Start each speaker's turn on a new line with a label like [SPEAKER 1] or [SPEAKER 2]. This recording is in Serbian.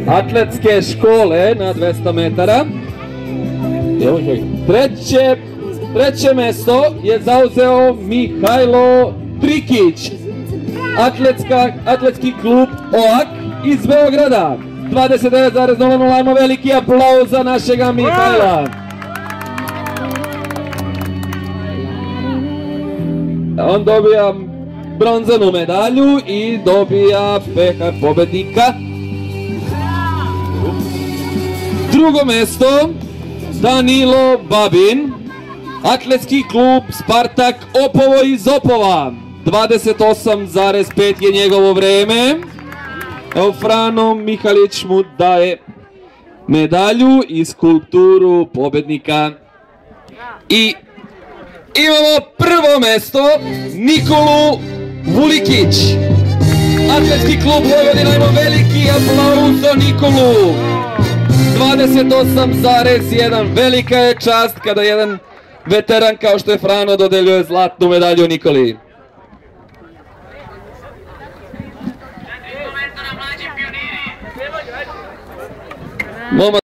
[SPEAKER 1] atletske škole na 200 metara. Treće mesto je zauzeo Mihajlo Trikić, atletski klub OAK iz Beograda. 29,00, ajmo veliki aplauz za našega Mihajla. On dobija bronzanu medalju i dobija pehar pobednika. Drugo mesto Danilo Babin, atletski klub Spartak Opovo iz Opova. 28,5 je njegovo vreme. Evo Frano Mihalić mu daje medalju i skulpturu pobednika. I imamo prvo mesto Nikolu Vulikić, atletski klub Vojvodina, imamo veliki aplauz za Nikolu. 28,1, velika je čast kada jedan veteran kao što je Frano dodeljuje zlatnu medalju Nikoli.